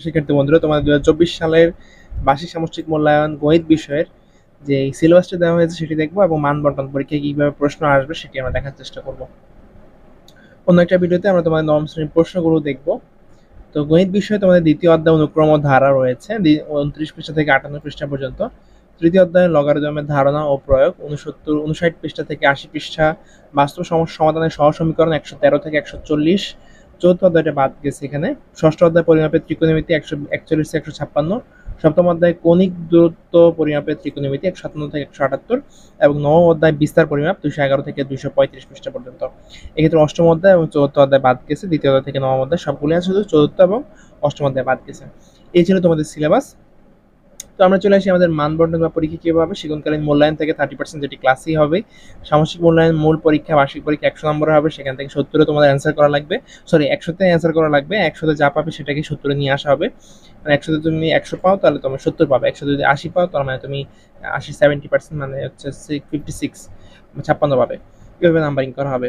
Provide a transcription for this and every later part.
শিক্ষার্থী বন্ধুরা, তোমাদের 2024 সালের বার্ষিক সামষ্টিক মূল্যায়ন গণিত বিষয়ের যে সিলেবাসটা দেওয়া হয়েছে সেটি দেখবো এবং মান বন্টন পরীক্ষায় কিভাবে প্রশ্ন আসবে সেটি আমরা দেখার চেষ্টা করব। অন্য একটা ভিডিওতে আমরা তোমাদের নবম শ্রেণীর প্রশ্নগুলো দেখবো। তো গণিত বিষয়ে তোমাদের দ্বিতীয় অধ্যায় অনুক্রম ও ধারা রয়েছে 29 পৃষ্ঠা থেকে 58 পৃষ্ঠা পর্যন্ত। তৃতীয় অধ্যায়ে লগারিদমের ধারণা ও প্রয়োগ 59 পৃষ্ঠা থেকে 80 পৃষ্ঠা। বাস্তব সমস্যা সমাধানের সহ সমীকরণ 113 থেকে 140। চতুর্থ অধ্যায়টা বাদ গেছে এখানে। ষষ্ঠ অধ্যায় পরিমাপের ত্রিকোণমিতি 141 থেকে 156। সপ্তম অধ্যায় কৌণিক দূরত্ব পরিমাপের ত্রিকোণমিতি 157 থেকে 178। এবং নবম অধ্যায় বিস্তার পরিমাপ 211 থেকে 235 পৃষ্ঠা পর্যন্ত। এক্ষেত্রে অষ্টম অধ্যায় এবং চতুর্থ অধ্যায় বাদ গেছে। দ্বিতীয় অধ্যায় থেকে নবম অধ্যায় সবগুলি আছে, শুধু চতুর্থ এবং অষ্টম অধ্যায় বাদ গেছে। এই ছিল তোমাদের সিলেবাস। তো আমরা চলে আসি আমাদের মান বন্টন বা পরীক্ষা কিভাবে হবে। সেগুনকালীন মূল্যায়ন থেকে 30%, যেটি ক্লাসই হবে। সামষ্টিক মূল্যায়ন মূল পরীক্ষা বার্ষিক পরীক্ষা 100 নম্বর হবে, সেখান থেকে 70 তোমাদের অ্যান্সার করা লাগবে। সরি, 100তে অ্যান্সার করা লাগবে। 100তে যা পাবে সেটাকে 70 নিয়ে আসা হবে। মানে 100তে তুমি 100 পাও তাহলে তুমি 70 পাবে। 100 যদি 80 পাও তার মানে তুমি 70% মানে হচ্ছে 56 56 পাবে। এভাবে নাম্বারিং করা হবে।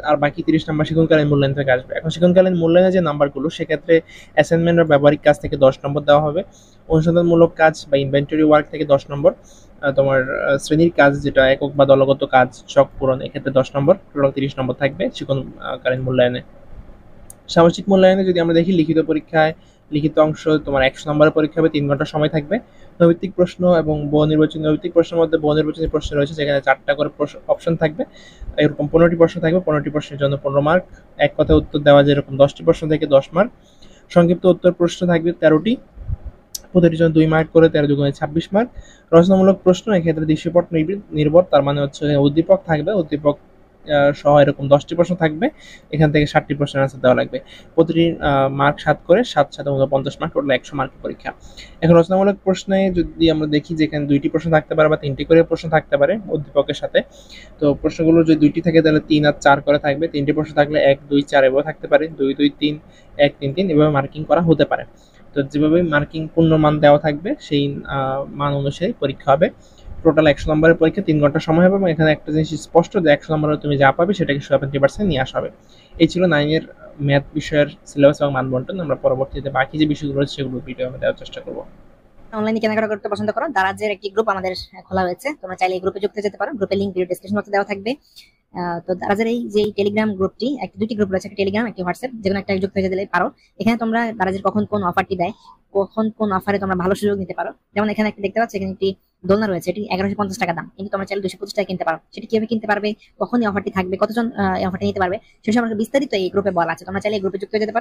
আর বাকি 30 নাম্বার শিক্ষণকালীন মূল্যায়ন থেকে আসবে। এখন শিক্ষণকালীন মূল্যায়নের যে নাম্বারগুলো, সেক্ষেত্রে অ্যাসাইনমেন্ট বা ব্যবহারিক কাজ থেকে 10 নম্বর দেওয়া হবে। অনুসন্ধানমূলক কাজ বা ইনভেন্টরি ওয়ার্ক থেকে 10 নম্বর। তোমার শ্রেণীর কাজ, যেটা একক বা দলগত কাজ, ছক পূরণ, এক্ষেত্রে 10 নম্বর। টোটাল 30 নম্বর থাকবে শিক্ষণকালীন মূল্যায়নে। সামাজিক মূল্যায়নে যদি আমরা দেখি, লিখিত পরীক্ষায় লিখিত অংশ তোমার 100 নম্বরের পরীক্ষা হবে, 3 ঘন্টা সময় থাকবে। নৈতিক প্রশ্ন এবং বহু নির্বাচনী, নৈতিক প্রশ্নের মধ্যে বহু নির্বাচনী প্রশ্ন রয়েছে, যেখানে 4টা করে অপশন থাকবে। এরকম 15টি প্রশ্ন থাকবে। 15টি প্রশ্নের জন্য 15 মার্ক। এক কথায় উত্তর দেওয়া যেরকম 10টি প্রশ্ন থেকে 10 মার্ক। সংক্ষিপ্ত উত্তর প্রশ্ন থাকবে 13টি, প্রতিটির জন্য 2 মার্ক করে, 13 দুগুণে 26 মার্ক। রচনামূলক প্রশ্ন, এক্ষেত্রে দৃশ্যপট নির্ভর, তার মানে হচ্ছে উদ্দীপক থাকবে। উদ্দীপক সহ এরকম 10টি প্রশ্ন থাকবে। এখান থেকে 60টি প্রশ্নের আনসার দেওয়া লাগবে। প্রতিটি মার্ক 7 করে, 7 7 49 মার্ক, টোটাল 100 মার্কের পরীক্ষা। এখন রচনামূলক প্রশ্নে যদি আমরা দেখি, যেখানে 2টি প্রশ্ন থাকতে পারে বা 3টি করে প্রশ্ন থাকতে পারে উদ্দীপকের সাথে। তো প্রশ্নগুলো যদি 2টি থাকে তাহলে 3 আর 4 করে থাকবে। 3টি প্রশ্ন থাকলে 1 2 4 এভাবে থাকতে পারে। 2 2 3 1 3 3 এভাবে মার্কিং করা হতে পারে। তো যেভাবে মার্কিং পূর্ণ মান দেওয়া থাকবে, সেই মান অনুসারে পরীক্ষা হবে। টোটাল 100 নম্বরের পরীক্ষা, 3 ঘন্টা সময় হবে। এবং এখানে একটা জিনিস স্পষ্ট, যে 100 নম্বরে তুমি যা পাবে সেটাকে 70% নিয়ে আসা হবে। এই ছিল 9-এর ম্যাথ বিষয়ের সিলেবাস এবং মান বন্টন। আমরা পরবর্তীতে বাকি যে বিষয়গুলো রয়েছে সেগুলো ভিডিও আমরা দেওয়ার চেষ্টা করবো। অনলাইনে কেনাকাটা করতে পছন্দ করো, দারাজের একটি গ্রুপ আমাদের খোলা হয়েছে। তোমরা চাইলে এই গ্রুপে যুক্ত হতে পারো। গ্রুপের লিংক ভিডিও ডেসক্রিপশন বক্সে দেওয়া থাকবে। তো দারাজের এই যে টেলিগ্রাম গ্রুপটি, দুটি গ্রুপ রয়েছে, একটা টেলিগ্রাম, একটা হোয়াটসঅ্যাপ, যেকোনো একটা যুক্ত হয়ে দিলে পারো। এখানে তোমরা দারাজের কখন কোন অফারটি দেয়, কখন কোন অফারে তোমরা ভালো সুযোগ নিতে পারো। যেমন এখানে একটা দেখতে পাচ্ছ, এখানে একটি দোলনা রয়েছে, এটি 1150 টাকা দাম, কিন্তু তোমরা চাইলে 225 টাকা কিনতে পারো। সেটি কিভাবে কিনতে পারবে, কখন এই অফারটি থাকবে, কতজন এই অফারটি নিতে পারবে, সেসব বিস্তারিত এই গ্রুপে বলা আছে। তোমরা চাইলে এই গ্রুপে যুক্ত হয়ে যেতে পারো।